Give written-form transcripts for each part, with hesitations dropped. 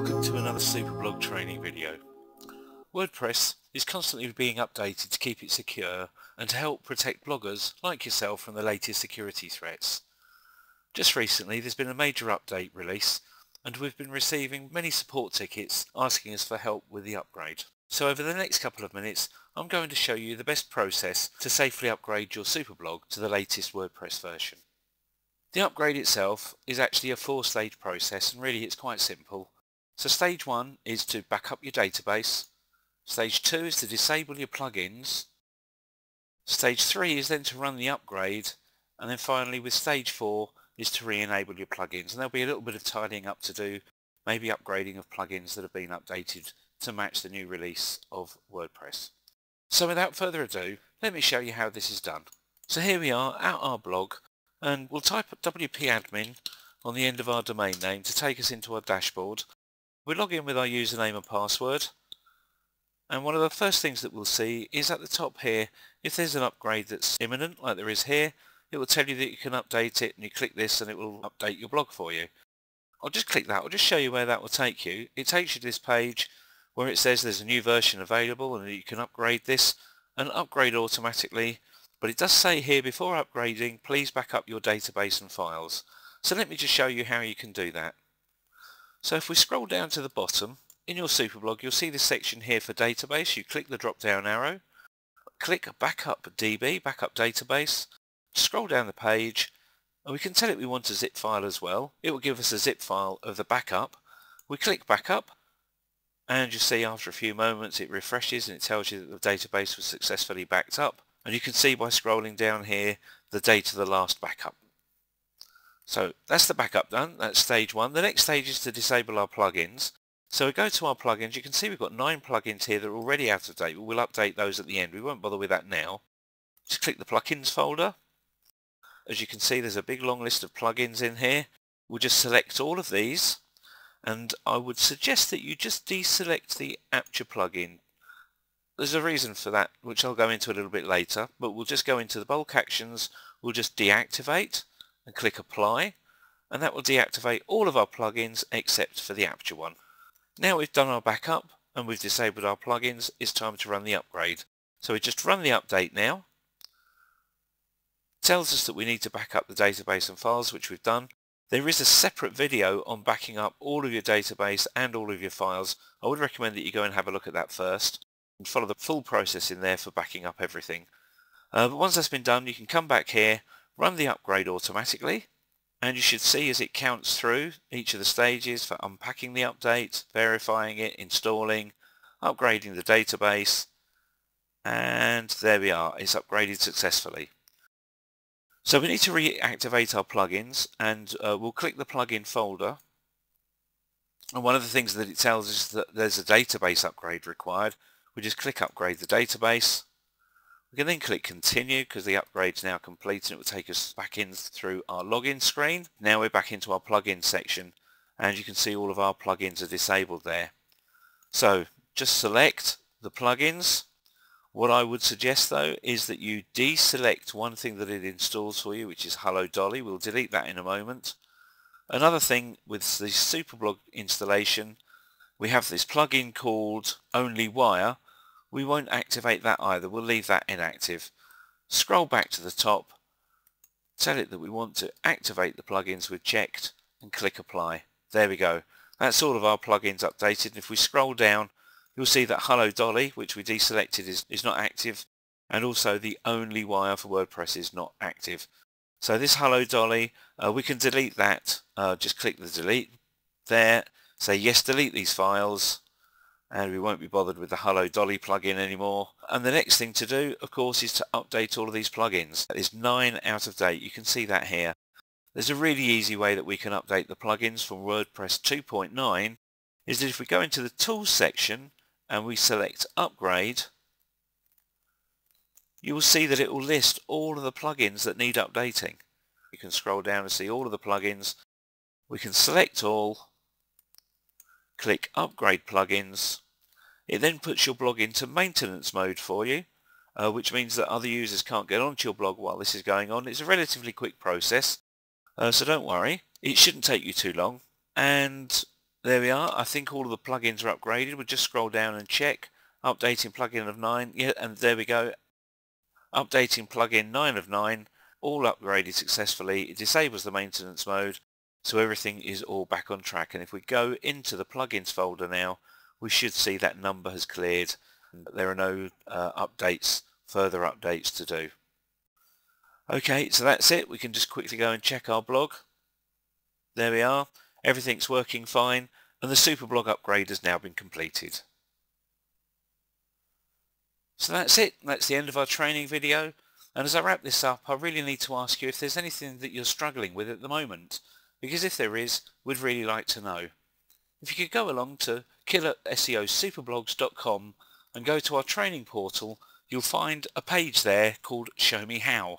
Welcome to another SuperBlog training video. WordPress is constantly being updated to keep it secure and to help protect bloggers like yourself from the latest security threats. Just recently there's been a major update release and we've been receiving many support tickets asking us for help with the upgrade. So over the next couple of minutes I'm going to show you the best process to safely upgrade your SuperBlog to the latest WordPress version. The upgrade itself is actually a 4-stage process and really it's quite simple. So stage 1 is to back up your database, stage 2 is to disable your plugins, stage 3 is then to run the upgrade, and then finally with stage 4 is to re-enable your plugins, and there'll be a little bit of tidying up to do, maybe upgrading of plugins that have been updated to match the new release of WordPress. So without further ado, let me show you how this is done. So here we are at our blog, and we'll type wp-admin on the end of our domain name to take us into our dashboard. We'll log in with our username and password, and one of the first things that we'll see is at the top here, if there's an upgrade that's imminent like there is here, it will tell you that you can update it, and you click this and it will update your blog for you. I'll just click that, I'll just show you where that will take you. It takes you to this page where it says there's a new version available and you can upgrade this and upgrade automatically, but it does say here before upgrading please back up your database and files. So let me just show you how you can do that. So if we scroll down to the bottom, in your SuperBlog you'll see this section here for database. You click the drop down arrow, click backup DB, backup database, scroll down the page, and we can tell it we want a zip file as well. It will give us a zip file of the backup. We click backup, and you see after a few moments it refreshes and it tells you that the database was successfully backed up, and you can see by scrolling down here the date of the last backup. So that's the backup done, that's stage 1. The next stage is to disable our plugins. So we go to our plugins, you can see we've got 9 plugins here that are already out of date, but we'll update those at the end. We won't bother with that now. Just click the plugins folder. As you can see there's a big long list of plugins in here. We'll just select all of these, and I would suggest that you just deselect the Aperture plugin. There's a reason for that which I'll go into a little bit later, but we'll just go into the bulk actions, we'll just deactivate and click apply, and that will deactivate all of our plugins except for the Aperture one. Now we've done our backup and we've disabled our plugins, it's time to run the upgrade. So we just run the update now. It tells us that we need to back up the database and files, which we've done. There is a separate video on backing up all of your database and all of your files. I would recommend that you go and have a look at that first and follow the full process in there for backing up everything. But once that's been done, you can come back here, run the upgrade automatically, and you should see as it counts through each of the stages for unpacking the update, verifying it, installing, upgrading the database, and there we are, it's upgraded successfully. So we need to reactivate our plugins, and we'll click the plugin folder, and one of the things that it tells us is that there's a database upgrade required. We just click upgrade the database. We can then click continue because the upgrade's now complete and it will take us back in through our login screen. Now we're back into our plugin section and you can see all of our plugins are disabled there. So just select the plugins. What I would suggest though is that you deselect one thing that it installs for you, which is Hello Dolly. We'll delete that in a moment. Another thing with the SuperBlog installation, we have this plugin called Only Wire. We won't activate that either, we'll leave that inactive. Scroll back to the top, tell it that we want to activate the plugins we've checked and click apply. There we go. That's all of our plugins updated, and if we scroll down you'll see that Hello Dolly, which we deselected, is not active, and also the Only Wire for WordPress is not active. So this Hello Dolly, we can delete that. Just click the delete there, say yes, delete these files, and we won't be bothered with the Hello Dolly plugin anymore. And the next thing to do, of course, is to update all of these plugins. That is 9 out of date. You can see that here. There's a really easy way that we can update the plugins from WordPress 2.9, is that if we go into the Tools section and we select Upgrade, you will see that it will list all of the plugins that need updating. You can scroll down and see all of the plugins. We can select all, click Upgrade Plugins. It then puts your blog into maintenance mode for you, which means that other users can't get onto your blog while this is going on. It's a relatively quick process, so don't worry. It shouldn't take you too long, and There we are. I think all of the plugins are upgraded. We'll just scroll down and check. Updating plugin of 9. Yeah, and there we go. Updating plugin 9 of 9. All upgraded successfully. It disables the maintenance mode. So everything is all back on track. And if we go into the plugins folder now, we should see that number has cleared. There are no further updates to do. Okay, so that's it. We can just quickly go and check our blog. There we are. Everything's working fine, and the SuperBlog upgrade has now been completed. So that's it. That's the end of our training video. And as I wrap this up, I really need to ask you if there's anything that you're struggling with at the moment, because if there is, we'd really like to know. If you could go along to killerseosuperblogs.com and go to our training portal, you'll find a page there called Show Me How.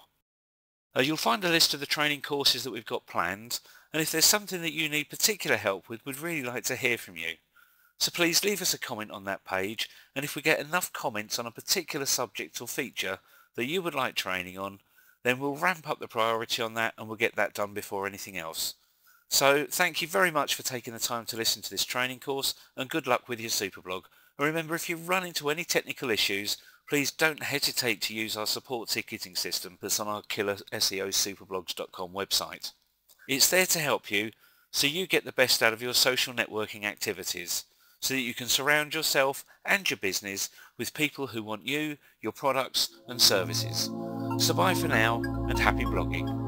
You'll find a list of the training courses that we've got planned, and if there's something that you need particular help with, we'd really like to hear from you. So please leave us a comment on that page, and if we get enough comments on a particular subject or feature that you would like training on, then we'll ramp up the priority on that and we'll get that done before anything else. So thank you very much for taking the time to listen to this training course, and good luck with your SuperBlog. And remember, if you run into any technical issues, please don't hesitate to use our support ticketing system that's on our killerseosuperblogs.com website. It's there to help you so you get the best out of your social networking activities, so that you can surround yourself and your business with people who want you, your products and services. So bye for now, and happy blogging.